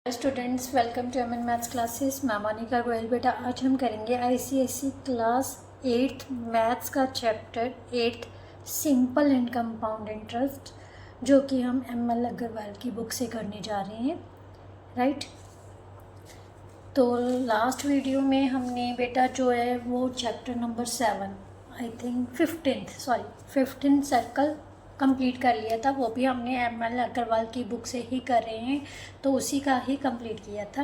Students, welcome to MN maths classes. मैं मोनिका गोयल। बेटा आज हम करेंगे आईसीएसई क्लास 8th मैथ्स का chapter 8 simple and compound interest, जो कि हम एमएल अग्रवाल की बुक से करने जा रहे हैं। राइट। तो लास्ट वीडियो में हमने बेटा जो है वो chapter number 7 I think 15th circle complete कर लिया था। वो भी हमने एमएल अग्रवाल की बुक से ही कर रहे हैं, तो उसी का ही कंप्लीट किया था।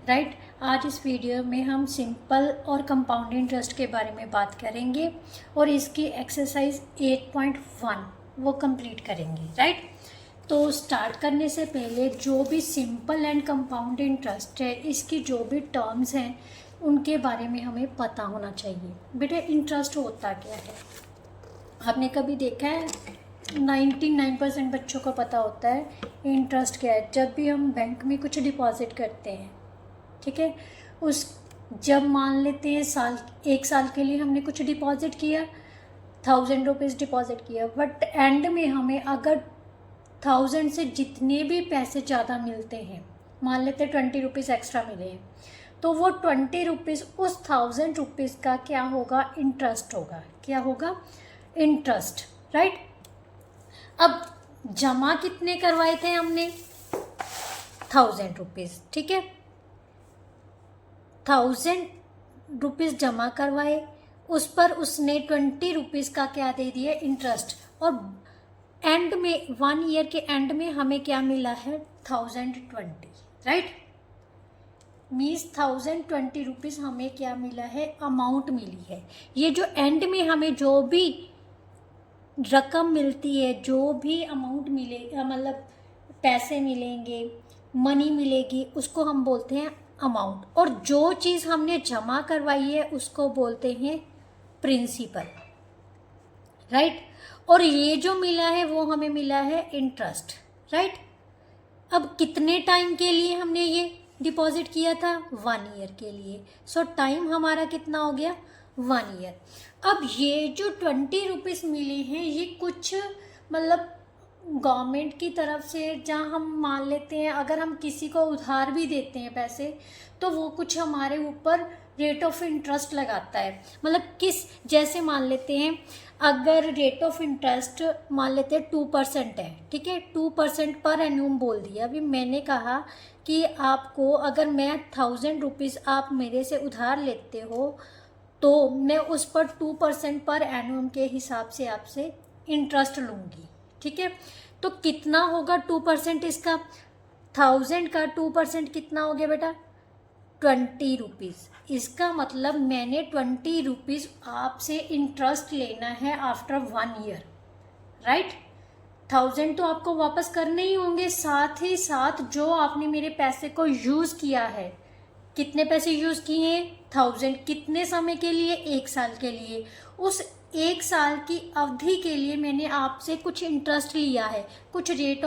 राइट। आज इस वीडियो में हम सिंपल और कंपाउंड इंटरेस्ट के बारे में बात करेंगे और इसकी एक्सरसाइज 8.1 वो कंप्लीट करेंगे। राइट। तो स्टार्ट करने से पहले जो भी सिंपल एंड कंपाउंड इंटरेस्ट है, इसकी जो भी टर्म्स हैं उनके बारे में हमें पता होना चाहिए। बेटा इंटरेस्ट होता क्या है? आपने कभी देखा है? 99% बच्चों को पता होता है इंटरेस्ट क्या है। जब भी हम बैंक में कुछ डिपॉजिट करते हैं, ठीक है, उस जब मान लेते हैं एक साल के लिए हमने कुछ डिपॉजिट किया, 1000 रुपीज़ डिपॉजिट किया, बट एंड में हमें अगर 1000 से जितने भी पैसे ज़्यादा मिलते हैं, मान लेते 20 रुपीज़ एक्स्ट्रा मिले हैं, तो वो 20 रुपीज़ उस 1000 रुपीज़ का क्या होगा? इंटरेस्ट होगा। क्या होगा? इंटरेस्ट। राइट। अब जमा कितने करवाए थे हमने? 1000 रुपीज़। ठीक है, 1000 रुपीज़ जमा करवाए, उस पर उसने 20 रुपीज़ का क्या दे दिया? इंटरेस्ट। और एंड में 1 ईयर के एंड में हमें क्या मिला है? 1020। राइट। मीन्स 1020 रुपीज़ हमें क्या मिला है? अमाउंट मिली है। ये जो एंड में हमें जो भी रकम मिलती है, जो भी अमाउंट मिलेगा, मतलब पैसे मिलेंगे, मनी मिलेगी, उसको हम बोलते हैं अमाउंट। और जो चीज़ हमने जमा करवाई है उसको बोलते हैं प्रिंसिपल। राइट। और ये जो मिला है वो हमें मिला है इंटरेस्ट। राइट। अब कितने टाइम के लिए हमने ये डिपॉजिट किया था? 1 ईयर के लिए। सो टाइम हमारा कितना हो गया? 1 ईयर। अब ये जो 20 रुपीज़ मिले हैं, ये कुछ मतलब गवर्नमेंट की तरफ से, जहाँ हम मान लेते हैं अगर हम किसी को उधार भी देते हैं पैसे, तो वो कुछ हमारे ऊपर रेट ऑफ इंटरेस्ट लगाता है। मतलब जैसे मान लेते हैं अगर रेट ऑफ इंटरेस्ट मान लेते हैं 2% है, ठीक है, 2% पर एनुम बोल दिया। अभी मैंने कहा कि आपको अगर मैं 1000 रुपीज़ आप मेरे से उधार लेते हो, तो मैं उस पर 2% पर एनुम के हिसाब से आपसे इंटरेस्ट लूँगी। ठीक है, तो कितना होगा 2% इसका? 1000 का 2% कितना हो गया बेटा? 20 रुपीज़। इसका मतलब मैंने 20 रुपीज़ आपसे इंटरेस्ट लेना है आफ्टर 1 ईयर। राइट। 1000 तो आपको वापस करने ही होंगे, साथ ही साथ जो आपने मेरे पैसे को यूज़ किया है, कितने पैसे यूज़ किए हैं? 1000। कितने समय के लिए? 1 साल के लिए। उस 1 साल की अवधि के लिए मैंने आपसे कुछ इंटरेस्ट लिया है, कुछ रेट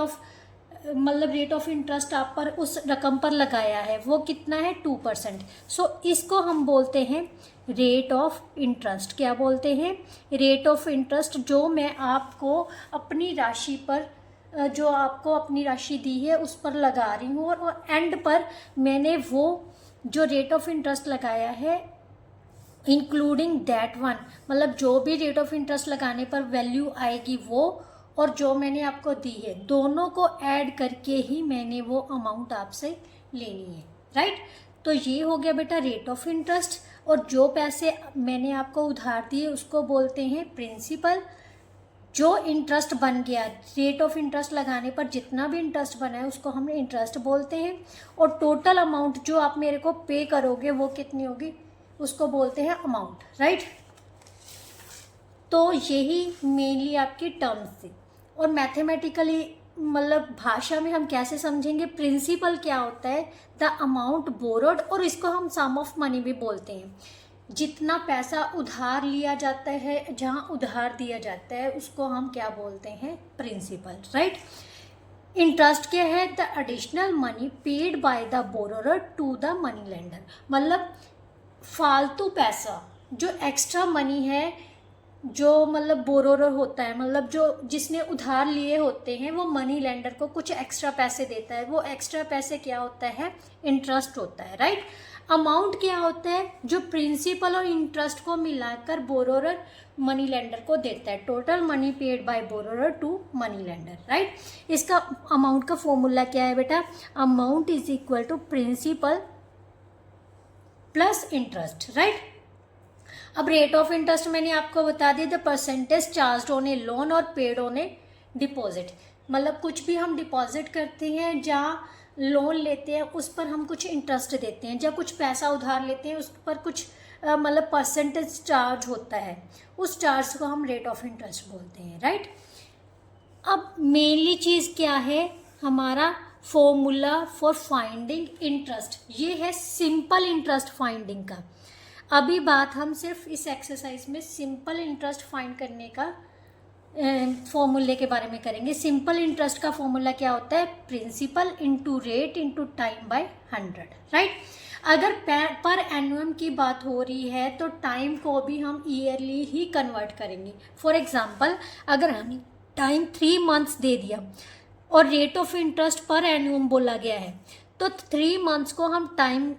ऑफ इंटरेस्ट आप पर उस रकम पर लगाया है। वो कितना है? 2%। सो इसको हम बोलते हैं रेट ऑफ इंटरेस्ट। क्या बोलते हैं? Rate of interest. जो मैं आपको अपनी राशि पर, जो आपको अपनी राशि दी है उस पर लगा रही हूँ, और एंड पर मैंने वो जो रेट ऑफ इंटरेस्ट लगाया है इंक्लूडिंग दैट वन, मतलब जो भी रेट ऑफ इंटरेस्ट लगाने पर वैल्यू आएगी वो, और जो मैंने आपको दी है, दोनों को ऐड करके ही मैंने वो अमाउंट आपसे लेनी है। राइट। तो ये हो गया बेटा रेट ऑफ इंटरेस्ट। और जो पैसे मैंने आपको उधार दिए उसको बोलते हैं प्रिंसिपल। जो इंटरेस्ट बन गया, रेट ऑफ इंटरेस्ट लगाने पर जितना भी इंटरेस्ट बना है उसको हम इंटरेस्ट बोलते हैं। और टोटल अमाउंट जो आप मेरे को पे करोगे वो कितनी होगी, उसको बोलते हैं अमाउंट। राइट। तो यही मेनली आपकी टर्म्स थी। और मैथमेटिकली मतलब भाषा में हम कैसे समझेंगे? प्रिंसिपल क्या होता है? द अमाउंट बोरोड, और इसको हम सम ऑफ मनी भी बोलते हैं। जितना पैसा उधार लिया जाता है, जहाँ उधार दिया जाता है, उसको हम क्या बोलते हैं? प्रिंसिपल। राइट। इंटरेस्ट क्या है? The additional money paid by the borrower to the money lender. मतलब फालतू पैसा, जो एक्स्ट्रा मनी है जो मतलब बोरोर होता है, मतलब जो जिसने उधार लिए होते हैं, वो मनी लेंडर को कुछ एक्स्ट्रा पैसे देता है। वो एक्स्ट्रा पैसे क्या होता है? इंटरेस्ट होता है, राइट। अमाउंट क्या होता है? जो प्रिंसिपल और इंटरेस्ट को मिलाकर बोरोर मनी लेंडर को देता है। Total money paid by borrower to money lender, right. इसका अमाउंट का फॉर्मूला क्या है बेटा? Amount is equal to principal plus interest, right. अब रेट ऑफ इंटरेस्ट मैंने आपको बता दिया, the percentage charge on a loan और पेड ऑन ए डिपॉजिट। मतलब कुछ भी हम डिपॉजिट करते हैं, जहाँ लोन लेते हैं उस पर हम कुछ इंटरेस्ट देते हैं, जब कुछ पैसा उधार लेते हैं उस पर कुछ मतलब परसेंटेज चार्ज होता है, उस चार्ज को हम रेट ऑफ इंटरेस्ट बोलते हैं, राइट। अब मेनली चीज़ क्या है? हमारा फॉर्मूला फॉर फाइंडिंग इंटरेस्ट, ये है सिंपल इंटरेस्ट फाइंडिंग का। अभी बात हम सिर्फ इस एक्सरसाइज में सिंपल इंटरेस्ट फाइंड करने का फॉर्मूले के बारे में करेंगे। सिंपल इंटरेस्ट का फॉर्मूला क्या होता है? Principal into rate into time by 100, right. अगर पर एनुअम की बात हो रही है तो टाइम को भी हम ईयरली ही कन्वर्ट करेंगे। फॉर एग्जांपल, अगर हमें टाइम 3 मंथ्स दे दिया और रेट ऑफ इंटरेस्ट पर एनुअम बोला गया है, तो 3 मंथ्स को हम टाइम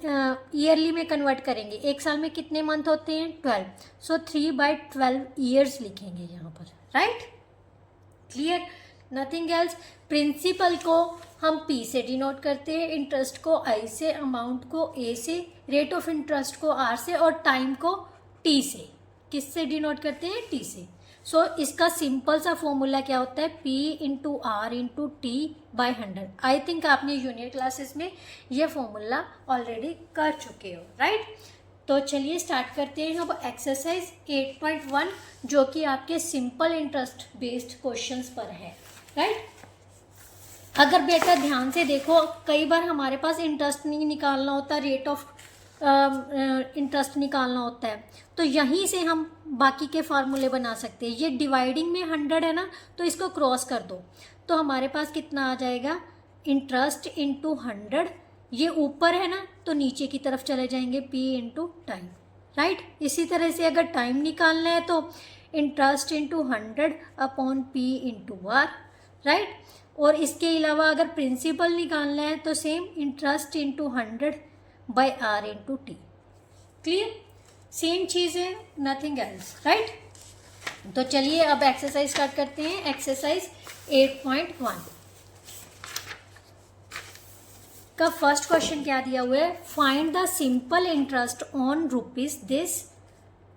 ईयरली में कन्वर्ट करेंगे। एक साल में कितने मंथ होते हैं? 12। सो 3/12 ईयर्स लिखेंगे यहाँ पर, right. Clear? Nothing else. Principal को हम P से डिनोट करते हैं, इंटरेस्ट को I से, अमाउंट को A से, रेट ऑफ इंटरेस्ट को R से और टाइम को T से। किससे डिनोट करते हैं? T से। सो इसका सिंपल सा फॉर्मूला क्या होता है? P into r into t by 100। I think आपने जूनियर क्लासेस में ये फॉर्मूला ऑलरेडी कर चुके हो, राइट। तो चलिए स्टार्ट करते हैं अब एक्सरसाइज 8.1, जो कि आपके सिंपल इंटरेस्ट बेस्ड क्वेश्चंस पर है, राइट। अगर बेटा ध्यान से देखो, कई बार हमारे पास इंटरेस्ट नहीं निकालना होता, रेट ऑफ इंटरेस्ट निकालना होता है, तो यहीं से हम बाकी के फार्मूले बना सकते हैं। ये डिवाइडिंग में 100 है ना, तो इसको क्रॉस कर दो तो हमारे पास कितना आ जाएगा? Interest into 100। ये ऊपर है ना, तो नीचे की तरफ चले जाएंगे P इंटू टाइम, राइट। इसी तरह से अगर टाइम निकालना है तो interest into 100 upon P into R, right. और इसके अलावा अगर प्रिंसिपल निकालना है तो same interest into 100 by R into T. Clear? Same चीज़ है, नथिंग एल्स, राइट। तो चलिए अब एक्सरसाइज स्टार्ट करते हैं। एक्सरसाइज 8.1 का फर्स्ट क्वेश्चन क्या दिया हुआ है? Find the simple interest on rupees this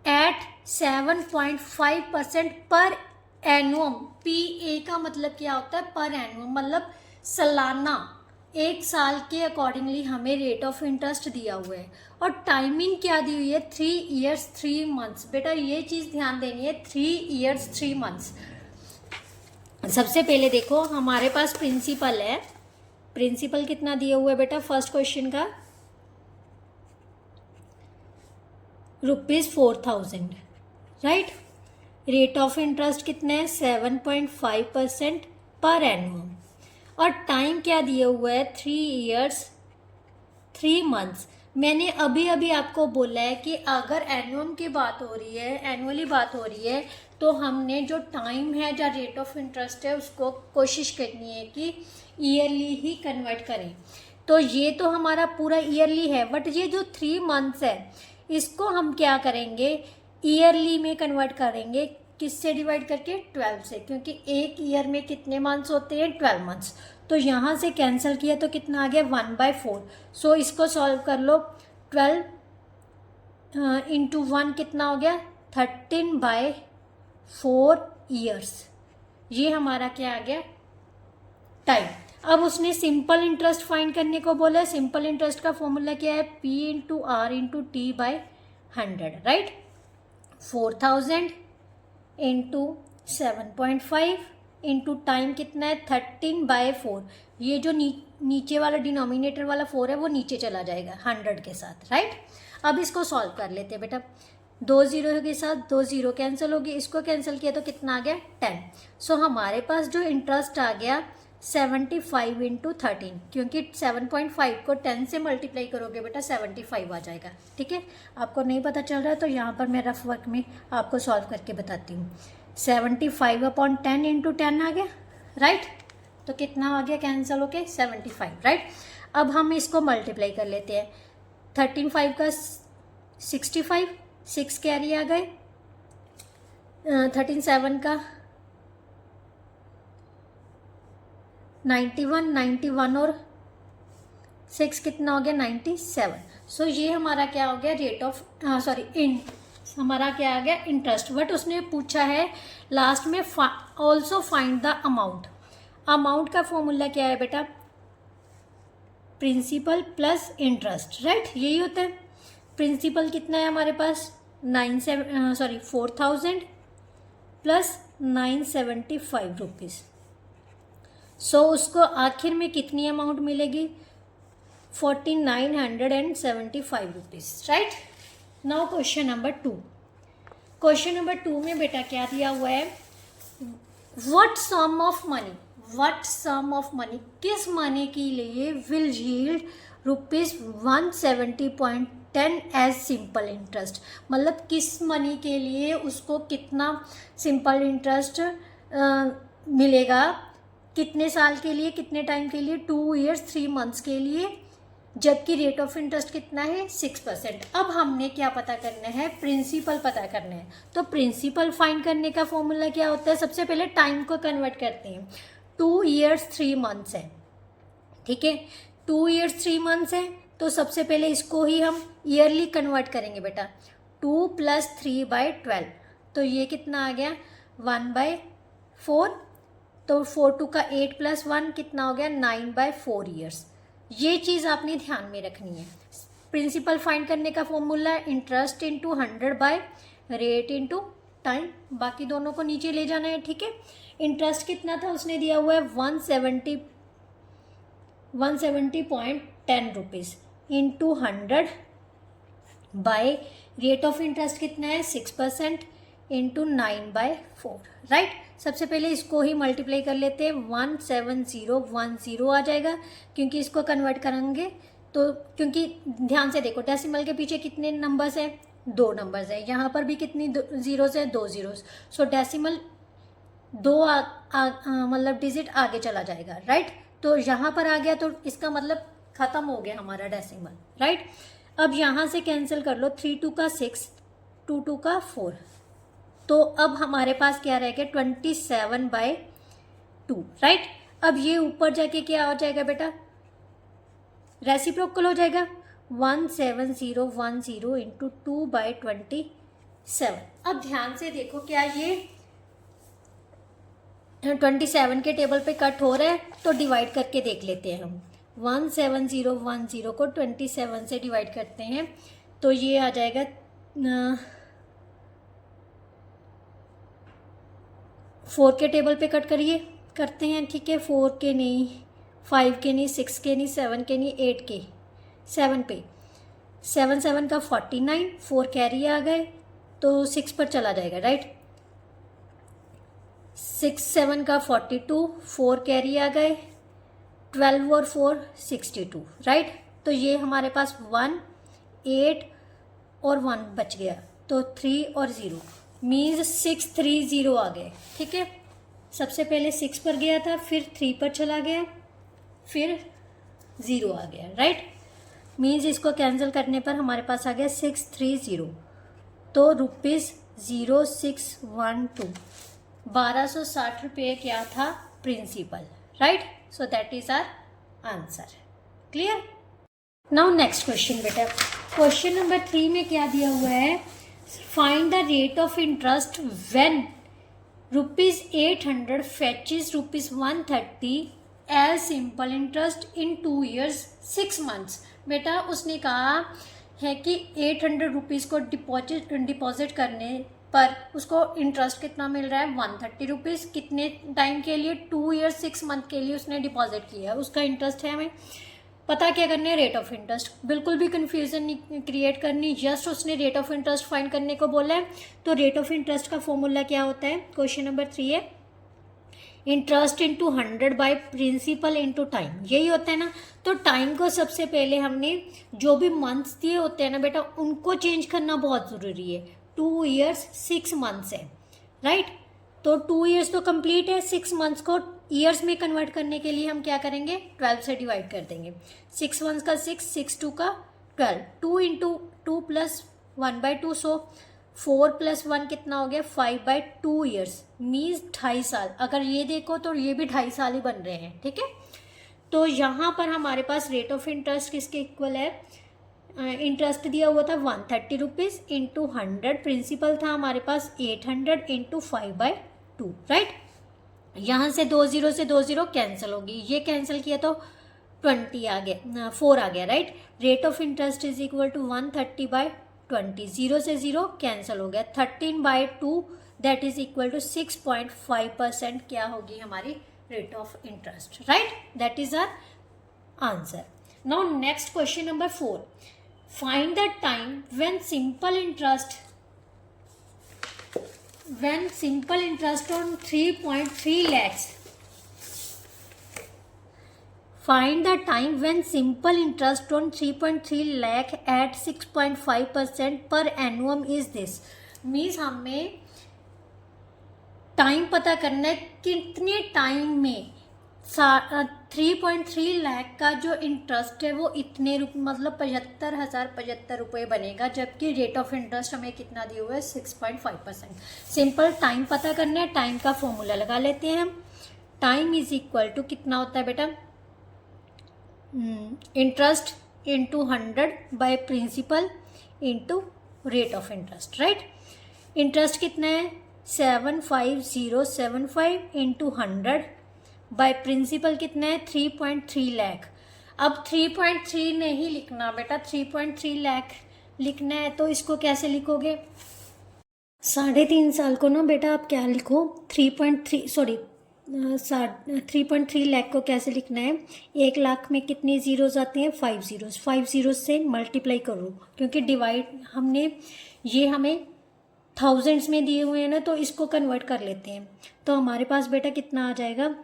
eight 7.5% पर एनुअम। PA का मतलब क्या होता है? पर एनुअम, मतलब सालाना, एक साल के अकॉर्डिंगली हमें रेट ऑफ इंटरेस्ट दिया हुआ है। और टाइमिंग क्या दी हुई है? 3 ईयर्स 3 मंथ्स। बेटा ये चीज़ ध्यान देनी है, 3 ईयर्स 3 मंथ्स। सबसे पहले देखो हमारे पास प्रिंसिपल है। प्रिंसिपल कितना दिया हुआ है बेटा फर्स्ट क्वेश्चन का? ₹4000, राइट। रेट ऑफ इंटरेस्ट कितना है? 7.5% पर एनुअम। और टाइम क्या दिया हुआ है? 3 ईयर्स 3 मंथ्स। मैंने अभी अभी आपको बोला है कि अगर एनुअम की बात हो रही है, एनुअली बात हो रही है, तो हमने जो टाइम है या रेट ऑफ इंटरेस्ट है उसको कोशिश करनी है कि ईयरली ही कन्वर्ट करें। तो ये तो हमारा पूरा ईयरली है, बट ये जो 3 मंथ्स है इसको हम क्या करेंगे? ईयरली में कन्वर्ट करेंगे। किससे डिवाइड करके? 12 से, क्योंकि एक ईयर में कितने मंथ्स होते हैं? 12 मंथ्स। तो यहाँ से कैंसिल किया तो कितना आ गया? 1/4। सो इसको सॉल्व कर लो। 12 इंटू 1 कितना हो गया? 13/4 ईयर्स। ये हमारा क्या आ गया? टाइम। अब उसने सिंपल इंटरेस्ट फाइंड करने को बोला है। सिंपल इंटरेस्ट का फॉर्मूला क्या है? P into r into t by 100, right. 4000 into 7.5 into time कितना है? 13/4। ये जो नीचे वाला डिनोमिनेटर वाला 4 है वो नीचे चला जाएगा 100 के साथ, राइट। अब इसको सॉल्व कर लेते हैं बेटा। 2 0 के साथ 2 0 कैंसिल होगी, इसको कैंसिल किया तो कितना आ गया? 10। सो हमारे पास जो इंटरेस्ट आ गया 75 इंटू 13, क्योंकि 7.5 को 10 से मल्टीप्लाई करोगे बेटा 75 आ जाएगा। ठीक है, आपको नहीं पता चल रहा है तो यहाँ पर मैं रफ वर्क में आपको सॉल्व करके बताती हूँ। 75/10 इंटू 10 आ गया, राइट। तो कितना आ गया कैंसिल होके 75, राइट। अब हम इसको मल्टीप्लाई कर लेते हैं। 13 5 का 65, 6 कैरी आ गए। 13 7 का 91, 91 और 6 कितना हो गया 97। सो ये हमारा क्या हो गया रेट ऑफ हमारा क्या आ गया इंटरेस्ट। बट उसने पूछा है लास्ट में also find the amount. Amount का फॉर्मूला क्या है बेटा, प्रिंसिपल प्लस इंटरेस्ट, राइट। यही होता है। प्रिंसिपल कितना है हमारे पास 4000 प्लस 975 रुपीज़। सो उसको आखिर में कितनी अमाउंट मिलेगी 4975 rupees, right. Now question number 2। Question number 2 में बेटा क्या दिया हुआ है, व्हाट सम ऑफ मनी, किस मनी के लिए will yield ₹170.10 as simple interest. मतलब किस मनी के लिए उसको कितना सिंपल इंटरेस्ट मिलेगा, कितने साल के लिए, कितने टाइम के लिए, 2 years 3 months के लिए, जबकि रेट ऑफ इंटरेस्ट कितना है 6%। अब हमने क्या पता करना है, प्रिंसिपल पता करना है। तो प्रिंसिपल फाइंड करने का फॉर्मूला क्या होता है, सबसे पहले टाइम को कन्वर्ट करते हैं। 2 years 3 months है, ठीक है। 2 years 3 months है तो सबसे पहले इसको ही हम ईयरली कन्वर्ट करेंगे बेटा। 2 + 3/12 तो ये कितना आ गया 1/4। तो 4 2 का 8 + 1 कितना हो गया 9/4 years। ये चीज़ आपने ध्यान में रखनी है। प्रिंसिपल फाइंड करने का फॉर्मूला इंटरेस्ट इंटू 100/रेट इंटू टाइम, बाकी दोनों को नीचे ले जाना है, ठीक है। इंटरेस्ट कितना था उसने दिया हुआ है 170.10 rupees into 100 rate of interest कितना है 6% इंटू 9/4, राइट। सबसे पहले इसको ही मल्टीप्लाई कर लेते हैं। 17010 आ जाएगा, क्योंकि इसको कन्वर्ट करेंगे तो, क्योंकि ध्यान से देखो डेसिमल के पीछे कितने नंबर्स हैं 2 नंबर्स है, यहाँ पर भी कितनी जीरोस है 2 zeros। सो डेसिमल 2 मतलब डिजिट आगे चला जाएगा, राइट। तो यहाँ पर आ गया तो इसका मतलब खत्म हो गया हमारा डेसिमल, राइट। अब यहाँ से कैंसिल कर लो, 3 2 का 6, 2 2 का 4। तो अब हमारे पास क्या रह गया 27/2, राइट। अब ये ऊपर जाके क्या हो जाएगा बेटा रेसिप्रोकल हो जाएगा 17010 इंटू 2/27। अब ध्यान से देखो क्या ये 27 के टेबल पे कट हो रहा है, तो डिवाइड करके देख लेते हैं हम। 17010 को 27 से डिवाइड करते हैं तो ये आ जाएगा 4 के टेबल पे कट करते हैं, ठीक है। 4 के नहीं, 5 के नहीं, 6 के नहीं, 7 के नहीं, 8 के, 7 पे 7 7 का 49, 4 कैरी आ गए तो 6 पर चला जाएगा, राइट। 6 7 का 42, 4 कैरी आ गए, 12 और 4 62, राइट। तो ये हमारे पास 1 8 और 1 बच गया, तो 3 और 0 मीन्स 630 आ गए, ठीक है। सबसे पहले 6 पर गया था, फिर 3 पर चला गया, फिर 0 आ गया, राइट। मीन्स इसको कैंसिल करने पर हमारे पास आ गया 630। तो ₹0612 1260 रुपये क्या था principal, right. So that is our answer. Clear. Now next question बेटा, क्वेश्चन नंबर 3 में क्या दिया हुआ है, find the rate of interest when ₹800 fetches ₹130 as simple interest in 2 years 6 months। बेटा उसने कहा है कि 800 रुपीज़ को डिपॉजिट करने पर उसको इंटरेस्ट कितना मिल रहा है 130 रुपीज़। कितने टाइम के लिए 2 years 6 month के लिए उसने डिपॉजिट किया है, उसका इंटरेस्ट है। हमें पता क्या करना है रेट ऑफ इंटरेस्ट। बिल्कुल भी कन्फ्यूजन नहीं क्रिएट करनी, जस्ट उसने रेट ऑफ इंटरेस्ट फाइंड करने को बोला है। तो रेट ऑफ इंटरेस्ट का फॉर्मूला क्या होता है, क्वेश्चन नंबर 3 है interest into 100 by principal into time, यही होता है ना। तो टाइम को सबसे पहले हमने जो भी मंथ्स दिए होते हैं ना बेटा, उनको चेंज करना बहुत ज़रूरी है। 2 years 6 months है, राइट। तो 2 years तो कंप्लीट है, 6 months को ईयर्स में कन्वर्ट करने के लिए हम क्या करेंगे, 12 से डिवाइड कर देंगे। 6 1 का 6, 6 2 का 12, 2 इंटू 2 प्लस 1/2, सो 4 + 1 कितना हो गया, 5/2 years, मीन्स 2.5 साल। अगर ये देखो तो ये भी 2.5 साल ही बन रहे हैं, ठीक है। तो यहाँ पर हमारे पास रेट ऑफ इंटरेस्ट किसके इक्वल है, इंटरेस्ट दिया हुआ था 130 रुपीज़ इंटू 100, प्रिंसिपल था हमारे पास 800 इंटू 5/2, राइट। यहाँ से 2 0 से 2 0 कैंसिल होगी, ये कैंसिल किया तो 20 आ गया, 4 आ गया, right. Rate of interest is equal to 130/20, 0 से 0 कैंसिल हो गया, 13/2 दैट इज इक्वल टू 6.5% क्या होगी हमारी rate of interest, right. That is our answer. Now next question number 4, find the time when simple interest on 3.3 lakhs, find the time when simple interest on 3.3 lakh at 6.5% per annum is this, means हमें time पता करना है कितने time में 3.3 लाख का जो interest है वो इतने मतलब 75,075 रुपये बनेगा, जबकि रेट ऑफ इंटरेस्ट हमें कितना दिया हुआ है 6.5%। सिंपल टाइम पता करना है, टाइम का फॉर्मूला लगा लेते हैं हम। टाइम इज इक्वल टू कितना होता है बेटा, interest into 100 by principal into rate of interest, right. Interest कितना है 75075 इंटू 100 बाय प्रिंसिपल कितना है 3.3 लाख। अब 3.3 नहीं लिखना बेटा, 3.3 लाख लिखना है तो इसको कैसे लिखोगे, 3.5 साल को ना बेटा आप क्या लिखो 3.3 लाख को कैसे लिखना है, 1 लाख में कितनी जीरोस आती हैं 5 जीरोस, 5 जीरोस से मल्टीप्लाई करो, क्योंकि डिवाइड हमने ये हमें थाउजेंड्स में दिए हुए हैं ना, तो इसको कन्वर्ट कर लेते हैं। तो हमारे पास बेटा कितना आ जाएगा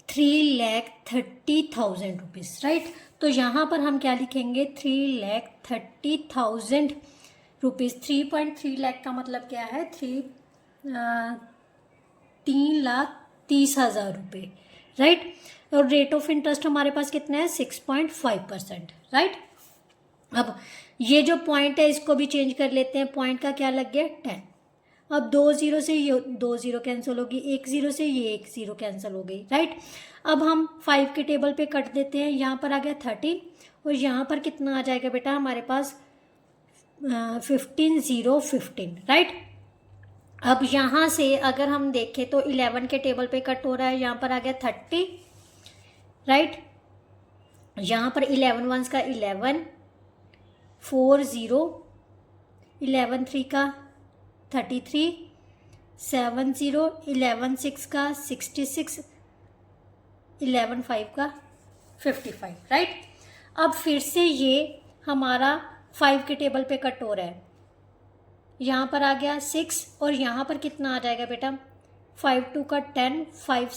3,30,000 रुपीज़, राइट। तो यहाँ पर हम क्या लिखेंगे 3,30,000 रुपीज़। 3.3 लाख का मतलब क्या है 3,30,000 रुपये, राइट। और रेट ऑफ इंटरेस्ट हमारे पास कितना है 6.5%, राइट। अब ये जो पॉइंट है इसको भी चेंज कर लेते हैं, पॉइंट का क्या लग गया 10। अब 2 0 से ये 2 0 कैंसिल होगी, 1 0 से ये 1 0 कैंसिल हो गई, राइट। अब हम 5 के टेबल पे कट देते हैं, यहाँ पर आ गया 13 और यहाँ पर कितना आ जाएगा बेटा हमारे पास 15 0 15, राइट। अब यहाँ से अगर हम देखें तो 11 के टेबल पे कट हो रहा है, यहाँ पर आ गया 30, राइट। यहाँ पर 11 1 का 11, 4 0, 11 3 का 33, 7 0, 11 6 का 66, 11 5 का 55, राइट। अब फिर से ये हमारा 5 के टेबल पे कट हो रहा है, यहाँ पर आ गया 6 और यहाँ पर कितना आ जाएगा बेटा 5 2 का 10, 5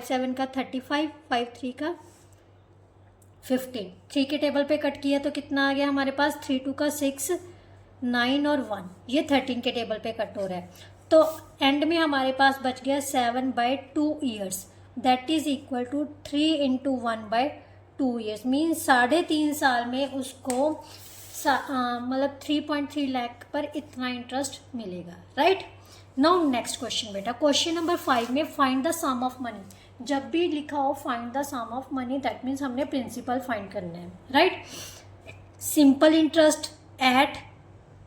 7 का 35, 5 3 का 15। 3 के टेबल पे कट किया तो कितना आ गया हमारे पास 3 2 का 6, 9 और 1, ये 13 के टेबल पे कट हो रहा है। तो एंड में हमारे पास बच गया 7/2 years, that is equal to 3 × 1/2 years, means 3.5 साल में उसको मतलब 3.3 लाख पर इतना इंटरेस्ट मिलेगा, राइट। नाउ नेक्स्ट क्वेश्चन बेटा, क्वेश्चन नंबर 5 में find the sum of money. जब भी लिखा हो find the sum of money, that means हमने प्रिंसिपल फाइंड करना है, राइट। सिंपल इंटरेस्ट एट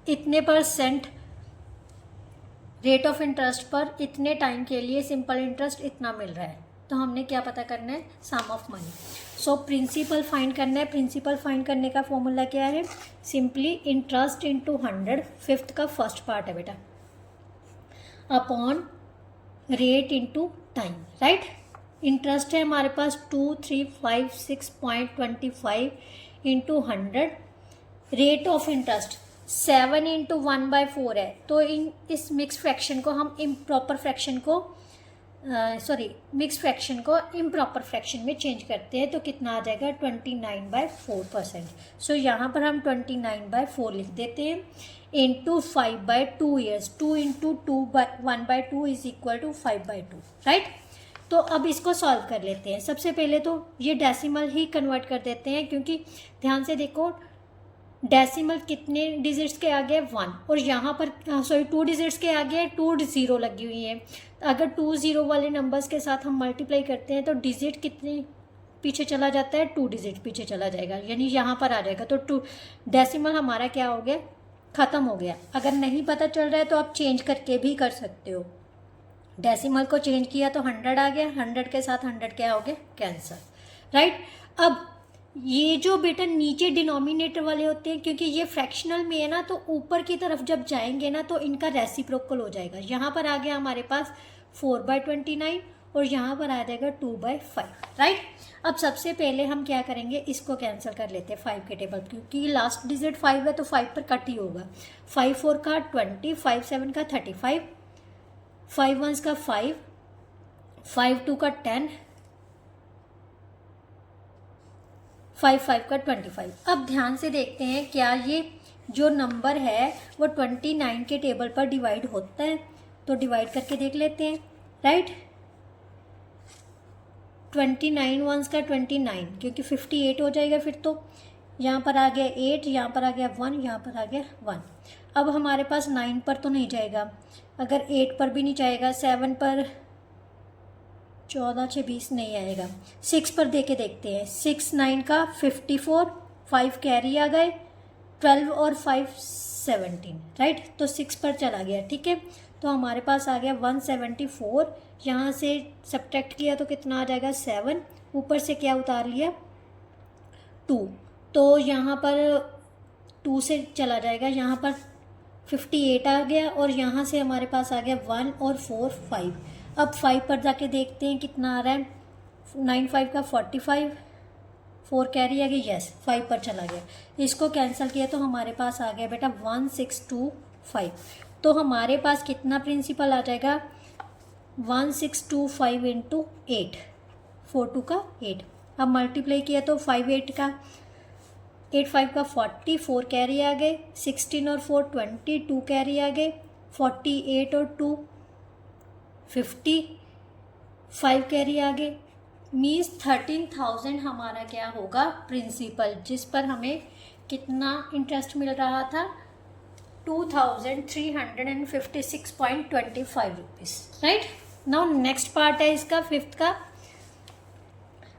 इतने % रेट ऑफ इंटरेस्ट पर इतने टाइम के लिए सिंपल इंटरेस्ट इतना मिल रहा है, तो हमने क्या पता करना है sum of money. So principal find करना है। प्रिंसिपल फाइंड करने का फॉर्मूला क्या है, सिंपली इंटरेस्ट इंटू 100, 5th का फर्स्ट पार्ट है बेटा, upon rate into time, right. Interest है हमारे पास 2356.25 इंटू 100, रेट ऑफ इंटरेस्ट 7 × 1/4 है। तो इस मिक्स फ्रैक्शन को हम इम्प्रॉपर फ्रैक्शन को सॉरी मिक्स फ्रैक्शन को इम्प्रॉपर फ्रैक्शन में चेंज करते हैं तो कितना आ जाएगा 29/4%। सो यहाँ पर हम 29/4 लिख देते हैं into 5/2 years. 2 into 1/2 is equal to 5/2, right. तो अब इसको सॉल्व कर लेते हैं। सबसे पहले तो ये डेसिमल ही कन्वर्ट कर देते हैं, क्योंकि ध्यान से देखो डेसिमल कितने डिजिट्स के आगे 1, और यहाँ पर 2 डिजिट्स के आगे 2 0 लगी हुई है। अगर 2 0 वाले नंबर्स के साथ हम मल्टीप्लाई करते हैं तो डिजिट कितने पीछे चला जाता है, 2 डिजिट पीछे चला जाएगा, यानी यहाँ पर आ जाएगा। तो 2 डेसिमल हमारा क्या हो गया, ख़त्म हो गया। अगर नहीं पता चल रहा है तो आप चेंज करके भी कर सकते हो। डेसिमल को चेंज किया तो 100 आ गया, 100 के साथ 100 क्या हो गया, कैंसर, राइट। अब ये जो बेटा नीचे डिनोमिनेटर वाले होते हैं, क्योंकि ये फ्रैक्शनल में है ना, तो ऊपर की तरफ जब जाएंगे ना तो इनका रेसिप्रोकल हो जाएगा। यहाँ पर आ गया हमारे पास 4/29 और यहाँ पर आ जाएगा 2/5, राइट। अब सबसे पहले हम क्या करेंगे, इसको कैंसिल कर लेते हैं 5 के टेबल, क्योंकि लास्ट डिजिट 5 है तो 5 पर कट ही होगा। 5 4 का 20, 5 7 का 35, 5 1 का 5, 5 2 का 10, 5 5 का 25। अब ध्यान से देखते हैं क्या ये जो नंबर है वो 29 के टेबल पर डिवाइड होता है, तो डिवाइड करके देख लेते हैं, राइट। 29 1 का 29, क्योंकि 58 हो जाएगा फिर तो। यहाँ पर आ गया 8, यहाँ पर आ गया 1, यहाँ पर आ गया 1। अब हमारे पास 9 पर तो नहीं जाएगा, अगर 8 पर भी नहीं जाएगा, 7 पर 14 6 20 नहीं आएगा। 6 पर दे के देखते हैं, 6 9 का 54, 5 कैरी आ गए, 12 और 5 17, राइट। तो 6 पर चला गया, ठीक है। तो हमारे पास आ गया 174। यहाँ से सब्ट्रैक्ट किया तो कितना आ जाएगा 7, ऊपर से क्या उतार लिया 2, तो यहाँ पर 2 से चला जाएगा, यहाँ पर 58 आ गया, और यहाँ से हमारे पास आ गया 1 और 4 5। अब 5 पर जाके देखते हैं कितना आ रहा है, 9 5 का 45, 4 कैरी आ गया, यस 5 पर चला गया। इसको कैंसिल किया तो हमारे पास आ गया बेटा 1625। तो हमारे पास कितना प्रिंसिपल आ जाएगा 1625 इंटू 8, 4 2 का 8। अब मल्टीप्लाई किया तो 5 8 का 8 5 का 40, 4 कैरी आ गए, 16 और 4 20, 2 कैरी आ गए, 48 और 2 50, 5 कैरी आ गए, मीन्स 13,000 हमारा क्या होगा प्रिंसिपल, जिस पर हमें कितना इंटरेस्ट मिल रहा था 2356.25 rupees, right. Now next part है इसका 5th का।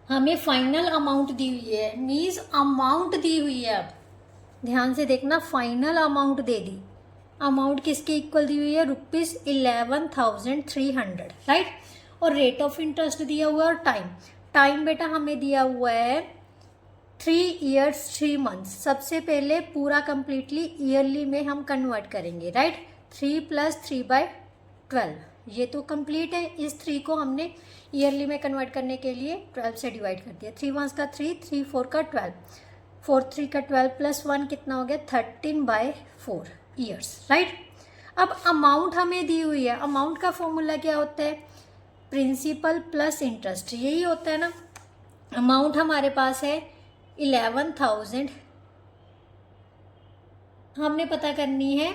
हमें फाइनल अमाउंट दी हुई है, मीन्स अमाउंट दी हुई है। अब ध्यान से देखना, फाइनल अमाउंट दे दी। अमाउंट किसके इक्वल दी हुई है, ₹11,300, राइट। और रेट ऑफ इंटरेस्ट दिया हुआ है, और टाइम बेटा हमें दिया हुआ है 3 years 3 months। सबसे पहले पूरा कंप्लीटली ईयरली में हम कन्वर्ट करेंगे, राइट। 3 + 3/12, ये तो कंप्लीट है। इस 3 को हमने ईयरली में कन्वर्ट करने के लिए 12 से डिवाइड कर दिया। 3 1 का 3, 3 4 का 12, 4 3 का 12 + 1 कितना हो गया 13/4 ईयर्स, राइट। अब अमाउंट हमें दी हुई है, अमाउंट का फॉर्मूला क्या होता है, प्रिंसिपल प्लस इंटरेस्ट, यही होता है ना। अमाउंट हमारे पास है 11,000, हमने पता करनी है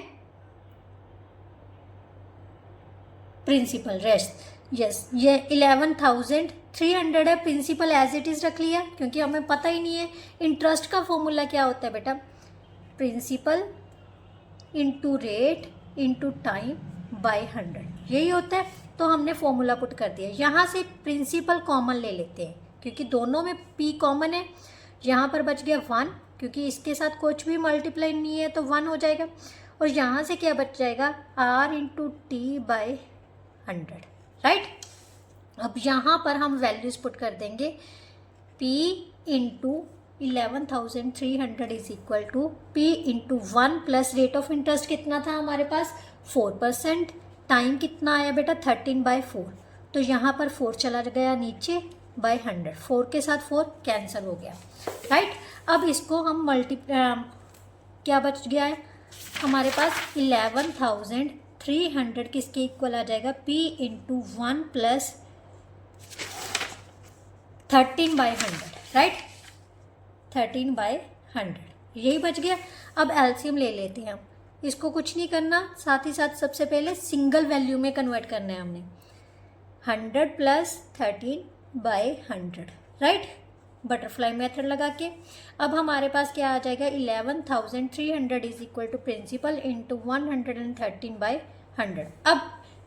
प्रिंसिपल रेस्ट, यस ये 11,300 है। प्रिंसिपल एज इट इज़ रख लिया, क्योंकि हमें पता ही नहीं है। इंटरेस्ट का फॉर्मूला क्या होता है बेटा, principal into rate into time by 100, यही होता है। तो हमने फॉर्मूला पुट कर दिया। यहाँ से प्रिंसिपल कॉमन ले लेते हैं, क्योंकि दोनों में p कॉमन है। यहाँ पर बच गया 1, क्योंकि इसके साथ कुछ भी मल्टीप्लाई नहीं है तो 1 हो जाएगा। और यहाँ से क्या बच जाएगा r into T by 100, right. अब यहाँ पर हम वैल्यूज़ पुट कर देंगे, p into 11,300 is equal to p into 1 plus rate of interest कितना था हमारे पास 4%, टाइम कितना आया बेटा 13/4, तो यहाँ पर 4 चला गया नीचे बाय 100, 4 के साथ 4 कैंसिल हो गया, राइट। अब इसको हम क्या बच गया है हमारे पास 11,300 300 किसके इक्वल आ जाएगा, P इंटू 1 प्लस 13/100, राइट, 13/100, यही बच गया। अब एलसीएम ले लेते हैं हम, इसको कुछ नहीं करना, साथ ही साथ सबसे पहले सिंगल वैल्यू में कन्वर्ट करना है हमने, 100 प्लस 13/100, राइट, बटरफ्लाई मेथड लगा के। अब हमारे पास क्या आ जाएगा, 11,300 is equal to principal into 113/100। अब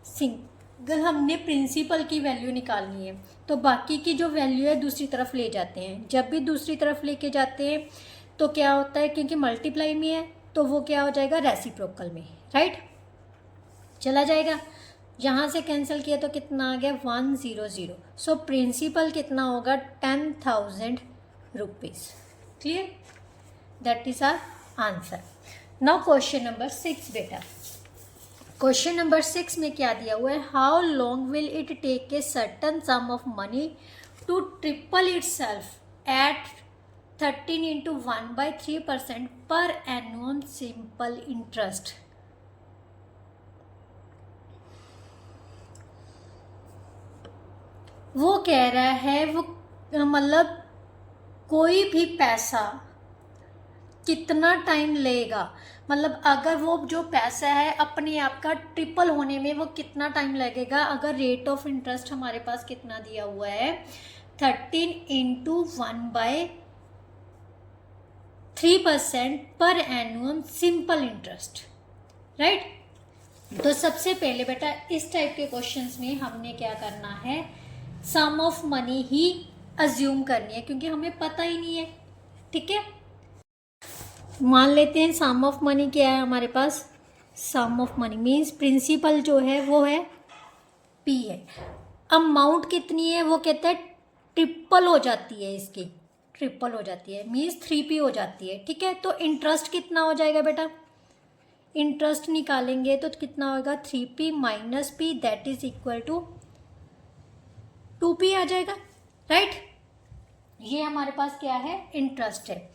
सिंगल हमने प्रिंसिपल की वैल्यू निकालनी है, तो बाकी की जो वैल्यू है दूसरी तरफ ले जाते हैं। जब भी दूसरी तरफ लेके जाते हैं तो क्या होता है, क्योंकि मल्टीप्लाई में है तो वो क्या हो जाएगा, रेसिप्रोकल में, राइट, चला जाएगा। यहाँ से कैंसिल किया तो कितना आ गया, 100। सो प्रिंसिपल कितना होगा, 10,000 rupees. Clear, that is our answer. Now question number 6 बेटा, क्वेश्चन नंबर 6 में क्या दिया हुआ है, how long will it take a certain sum of money to triple itself at 13 into 1/3% per एनुअम simple interest. वो कह रहा है, वो मतलब कोई भी पैसा कितना टाइम लेगा, मतलब अगर वो जो पैसा है अपने आप का ट्रिपल होने में वो कितना टाइम लगेगा। अगर रेट ऑफ इंटरेस्ट हमारे पास कितना दिया हुआ है, 13 into 1/3% per एनुअम simple interest, right. तो सबसे पहले बेटा इस टाइप के क्वेश्चंस में हमने क्या करना है, sum of money he assume करनी है, क्योंकि हमें पता ही नहीं है, ठीक है। मान लेते हैं सम ऑफ मनी क्या है हमारे पास, सम ऑफ मनी मीन्स प्रिंसिपल जो है वो है P है, अमाउंट कितनी है, वो कहता है ट्रिपल हो जाती है, इसकी ट्रिपल हो जाती है मीन्स 3P हो जाती है, ठीक है। तो इंटरेस्ट कितना हो जाएगा बेटा, इंटरेस्ट निकालेंगे तो कितना होगा, 3P minus P that is equal to 2P आ जाएगा, राइट। ये हमारे पास क्या है, इंटरेस्ट है।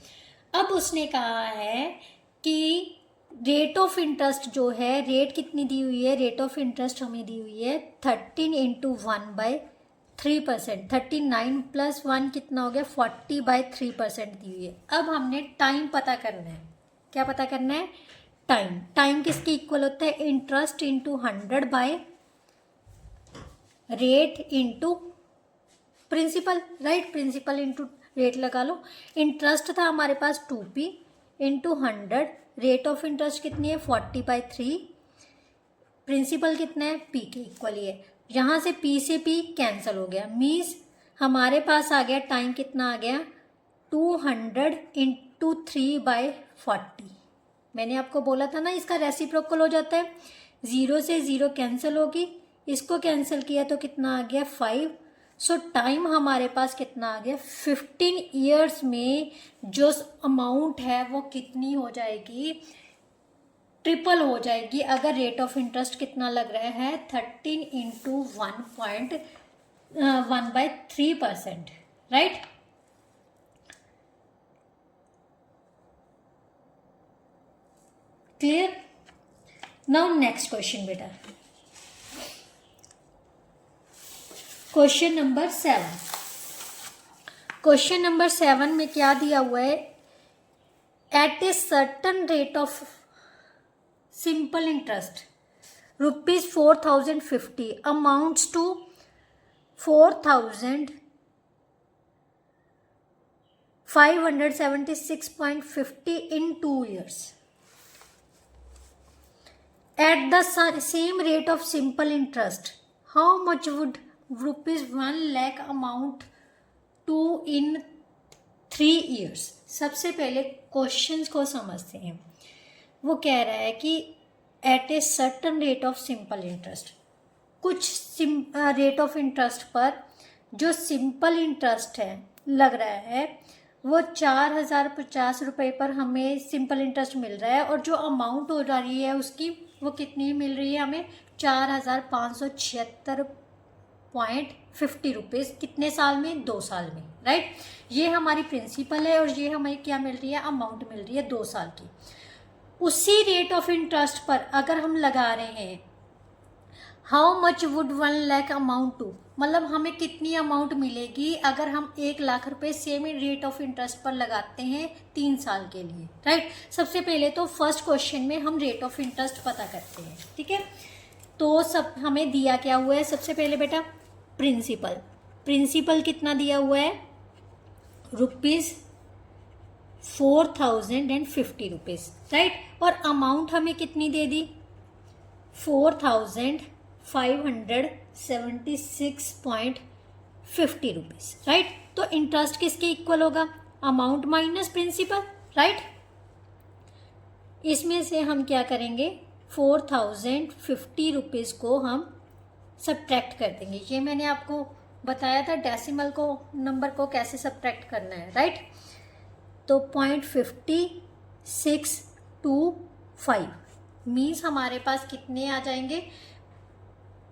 अब उसने कहा है कि रेट ऑफ इंटरेस्ट जो है, रेट कितनी दी हुई है, रेट ऑफ इंटरेस्ट हमें दी हुई है 13 इंटू 1/3%, 39 प्लस 1 कितना हो गया, 40/3% दी हुई है। अब हमने टाइम पता करना है, क्या पता करना है, टाइम। टाइम किसके इक्वल होता है, interest into 100 by rate into principal, right, principal into rate लगा लो। इंटरेस्ट था हमारे पास 2P into 100, rate of interest कितनी है 40/3, प्रिंसिपल कितना है P के इक्वल ही है। यहाँ से P से P कैंसिल हो गया, मीन्स हमारे पास आ गया टाइम कितना आ गया, 200 इंटू 3/40। मैंने आपको बोला था ना इसका रेसिप्रोकल हो जाता है, 0 से 0 कैंसिल होगी, इसको कैंसिल किया तो कितना आ गया 5। सो टाइम हमारे पास कितना आ गया, 15 ईयर्स में जो अमाउंट है वो कितनी हो जाएगी, ट्रिपल हो जाएगी। अगर रेट ऑफ इंटरेस्ट कितना लग रहा है, 13 into 1/3%, right. Clear. Now next question बेटा, क्वेश्चन नंबर 7। क्वेश्चन नंबर 7 में क्या दिया हुआ है, at a certain rate of simple interest ₹4050 amounts to 4,576.50 in 2 years. At the same rate of simple interest, how much would ₹1 lakh amount to in 3 years? सबसे पहले questions को समझते हैं। वो कह रहा है कि at a certain rate of simple interest, कुछ रेट ऑफ इंटरेस्ट पर जो सिंपल इंटरेस्ट है लग रहा है वो 4,050 रुपये पर हमें सिंपल इंटरेस्ट मिल रहा है, और जो अमाउंट हो रही है उसकी वो कितनी मिल रही है हमें, 4,576.50 रुपीज़। कितने साल में, 2 साल में, राइट। ये हमारी प्रिंसिपल है और ये हमें क्या मिल रही है, अमाउंट मिल रही है 2 साल की। उसी रेट ऑफ इंटरेस्ट पर अगर हम लगा रहे हैं how much would 1 lakh amount to, मतलब हमें कितनी अमाउंट मिलेगी अगर हम 1 लाख रुपए सेम रेट ऑफ इंटरेस्ट पर लगाते हैं 3 साल के लिए, राइट। सबसे पहले तो फर्स्ट क्वेश्चन में हम रेट ऑफ इंटरेस्ट पता करते हैं, ठीक है। तो सब हमें दिया क्या हुआ है, सबसे पहले बेटा प्रिंसिपल, प्रिंसिपल कितना दिया हुआ है, ₹4050 रुपीज़, राइट। और अमाउंट हमें कितनी दे दी, 4576.50 रुपीज़, राइट। तो इंटरेस्ट किसके इक्वल होगा, अमाउंट माइनस प्रिंसिपल, राइट। इसमें से हम क्या करेंगे, 4050 रुपीज़ को हम सब्ट्रैक्ट कर देंगे। ये मैंने आपको बताया था डेसिमल को, नंबर को कैसे सब्ट्रैक्ट करना है, राइट। तो 0.5625 मीन्स हमारे पास कितने आ जाएंगे,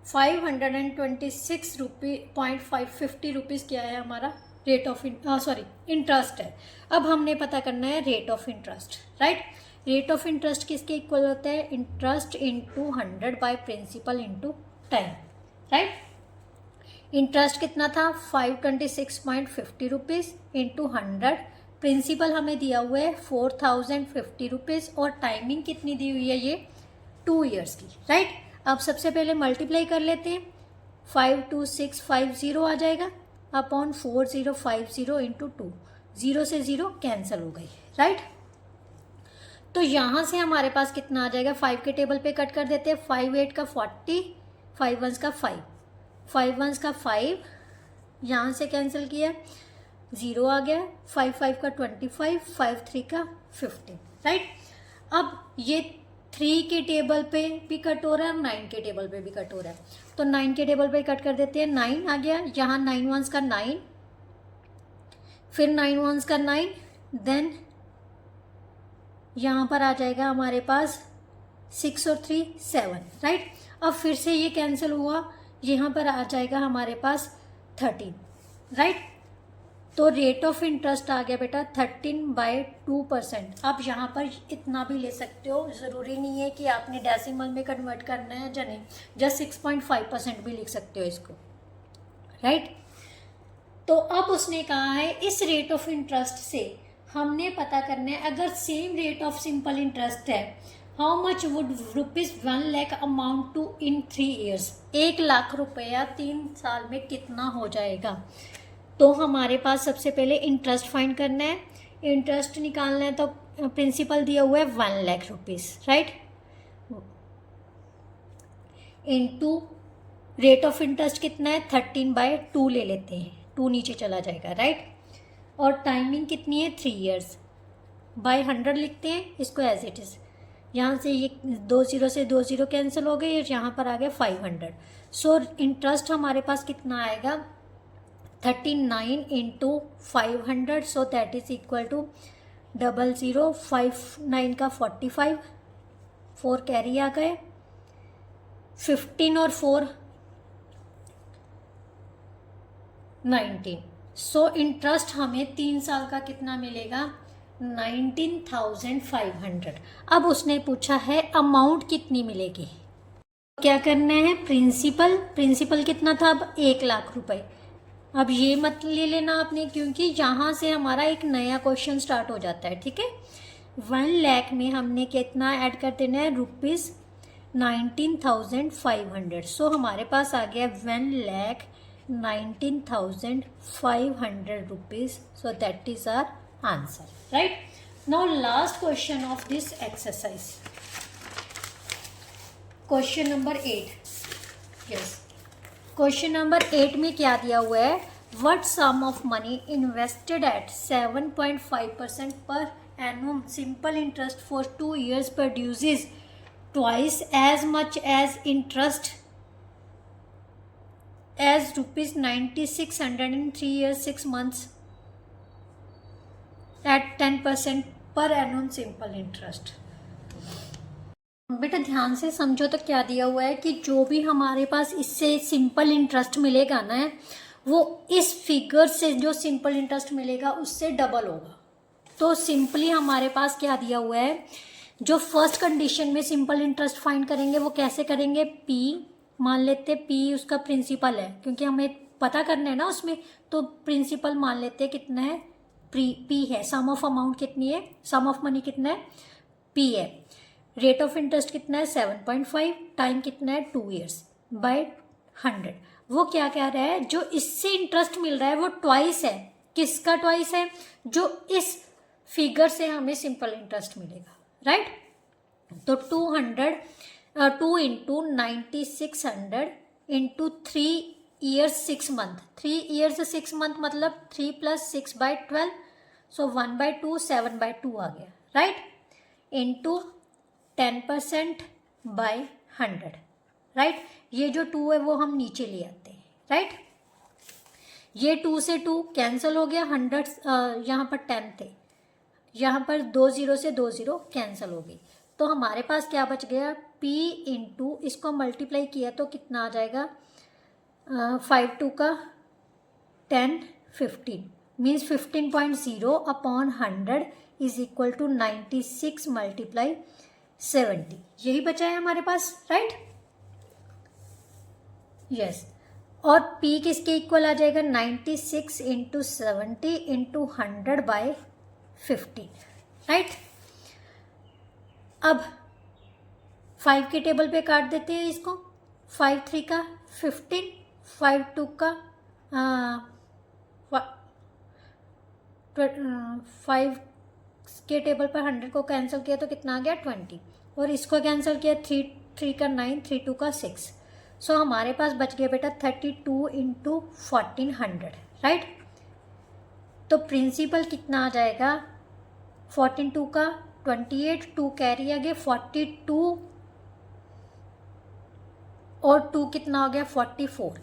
526 रुपीज़ क्या है हमारा रेट ऑफ इंटरेस्ट है। अब हमने पता करना है rate of interest, right. Rate of interest किसके इक्वल होता है, interest into 100 by principal into time, right. Interest कितना था, 526.50 रुपीज़ इंटू 100, प्रिंसिपल हमें दिया हुआ है 4050 रुपीज़, और टाइमिंग कितनी दी हुई है, ये 2 ईयर्स की, राइट। अब सबसे पहले मल्टीप्लाई कर लेते हैं, 52650 आ जाएगा अपॉन 4050 इंटू 2, 0 से 0 कैंसिल हो गई, राइट। तो यहाँ से हमारे पास कितना आ जाएगा, 5 के टेबल पे कट कर देते हैं, 5 8 का 40, 5 1 का 5, 5 1 का 5, यहाँ से कैंसिल किया, 0 आ गया, 5 5 का 25, 5 3 का 50, राइट। अब ये 3 के टेबल पे भी कट हो रहा है और 9 के टेबल पे भी कट हो रहा है, तो 9 के टेबल पे कट कर देते हैं, 9 आ गया, यहाँ 9 1 का 9, फिर 9 1 का 9, देन यहाँ पर आ जाएगा हमारे पास 6 और 3 7, राइट। अब फिर से ये कैंसिल हुआ, यहाँ पर आ जाएगा हमारे पास 13, राइट। तो रेट ऑफ इंटरेस्ट आ गया बेटा 13/2%। आप यहाँ पर इतना भी ले सकते हो, ज़रूरी नहीं है कि आपने डेसिमल में कन्वर्ट करना है या नहीं, जस्ट 6.5% भी लिख सकते हो इसको, राइट। तो अब उसने कहा है इस रेट ऑफ इंटरेस्ट से हमने पता करना है, अगर same rate of simple interest है, how much would ₹1 lakh amount to in 3 years, 1 lakh रुपया 3 साल में कितना हो जाएगा। तो हमारे पास सबसे पहले इंटरेस्ट फाइंड करना है, इंटरेस्ट निकालना है, तो प्रिंसिपल दिया हुआ है 1 lakh rupees, right, into rate of interest कितना है 13/2 ले लेते हैं, 2 नीचे चला जाएगा, राइट। और टाइमिंग कितनी है 3 ईयर्स, बाय 100 लिखते हैं इसको एज इट इज़, यहाँ से ये 2 0 से 2 0 कैंसिल हो गई और यहाँ पर आ गया 500। सो इंटरेस्ट हमारे पास कितना आएगा 39 into 500, so that is equal to 00, 5 9 का 45, 4 कैरी आ गए, 15 और 4 19। सो इंटरेस्ट हमें 3 साल का कितना मिलेगा 19,500। अब उसने पूछा है अमाउंट कितनी मिलेगी, क्या करना है, प्रिंसिपल कितना था अब 1 लाख रुपए। अब ये मत ले लेना आपने, क्योंकि यहाँ से हमारा एक नया क्वेश्चन स्टार्ट हो जाता है, ठीक है। 1 लाख में हमने कितना ऐड कर देना है ₹19,500। सो हमारे पास आ गया 1,19,500 rupees. So that is our answer, right. Now last question of this exercise, question number 8। Yes, question number 8 में क्या दिया हुआ है, what sum of money invested at 7.5% per annum simple interest for 2 years produces twice as much as interest as ₹9600 in 3 years 6 months at 10% पर annum simple interest. बेटा ध्यान से समझो, तो क्या दिया हुआ है कि जो भी हमारे पास इससे सिंपल इंटरेस्ट मिलेगा ना, वो इस फिगर से जो सिंपल इंटरेस्ट मिलेगा उससे डबल होगा। तो सिंपली हमारे पास क्या दिया हुआ है, जो फर्स्ट कंडीशन में सिंपल इंटरेस्ट फाइंड करेंगे वो कैसे करेंगे, P मान लेते पी उसका प्रिंसिपल है, क्योंकि हमें पता करना है ना उसमें, तो प्रिंसिपल मान लेते कितना है, पी है। सम ऑफ अमाउंट कितनी है, सम ऑफ मनी कितना है, पी है। रेट ऑफ इंटरेस्ट कितना है 7.5, टाइम कितना है 2 years बाय 100। वो क्या कह रहा है, जो इससे इंटरेस्ट मिल रहा है वो ट्वाइस है, किसका ट्वाइस है, जो इस फिगर से हमें सिंपल इंटरेस्ट मिलेगा, राइट। तो 2 into 9600 into 3 years 6 month, 3 years 6 month मतलब 3 + 6/12, सो 1/2 7/2 आ गया, राइट। Into 10% bye 100, right. ये जो 2 है वो हम नीचे ले आते हैं, राइट। ये 2 से 2 कैंसिल हो गया, 100 यहाँ पर 10 थे, यहाँ पर 2 0 से 2 0 कैंसिल हो गई। तो हमारे पास क्या बच गया, P इंटू इसको मल्टीप्लाई किया तो कितना आ जाएगा, 5 2 का 10 15 means 15.0 upon 100 is equal to 96 × 70। यही बचा है हमारे पास, राइट। यस, और P किसके इक्वल आ जाएगा, 96 × 70 × 100/50, राइट। अब 5 के टेबल पे काट देते हैं इसको, 5 3 का 15, 5 2 का 5 के टेबल पर 100 को कैंसिल किया तो कितना आ गया 20, और इसको कैंसिल किया 3 3 का 9, 3 2 का 6। सो हमारे पास बच गया बेटा 32 × 1400, राइट। तो प्रिंसिपल कितना आ जाएगा, 14 2 का 28, 2 कैरी आ गया 42, और 2 कितना हो गया 44,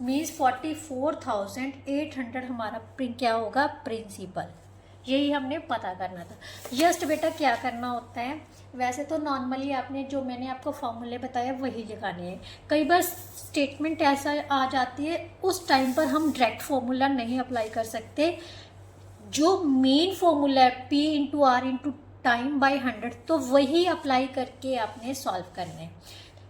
मीन्स 44,800 हमारा क्या होगा, प्रिंसिपल। यही हमने पता करना था। जस्ट बेटा क्या करना होता है, वैसे तो नॉर्मली आपने जो मैंने आपको फॉर्मूले बताया वही लिखाने हैं। कई बार स्टेटमेंट ऐसा आ जाती है, उस टाइम पर हम डायरेक्ट फॉर्मूला नहीं अप्लाई कर सकते। जो मेन फॉर्मूला है P × R × टाइम बाय 100, तो वही अप्लाई करके आपने सॉल्व करना है।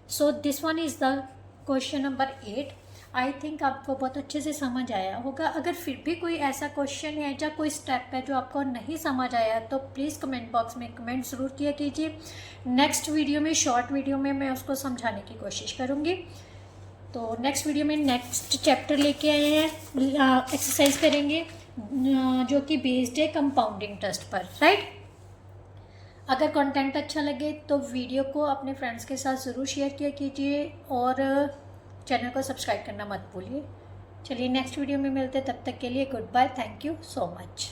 So this one is the question number 8। I think आपको बहुत अच्छे से समझ आया होगा। अगर फिर भी कोई ऐसा क्वेश्चन है या कोई स्टेप है जो आपको नहीं समझ आया, तो प्लीज़ कमेंट बॉक्स में कमेंट ज़रूर किया कीजिए। नेक्स्ट वीडियो में, शॉर्ट वीडियो में मैं उसको समझाने की कोशिश करूँगी। तो नेक्स्ट वीडियो में नेक्स्ट चैप्टर लेके आए हैं, एक्सरसाइज करेंगे जो कि बेस्ड है कंपाउंड इंटरेस्ट पर, राइट। अगर कंटेंट अच्छा लगे तो वीडियो को अपने फ्रेंड्स के साथ ज़रूर शेयर किया कीजिए, और चैनल को सब्सक्राइब करना मत भूलिए। चलिए नेक्स्ट वीडियो में मिलते हैं, तब तक के लिए goodbye, thank you so much.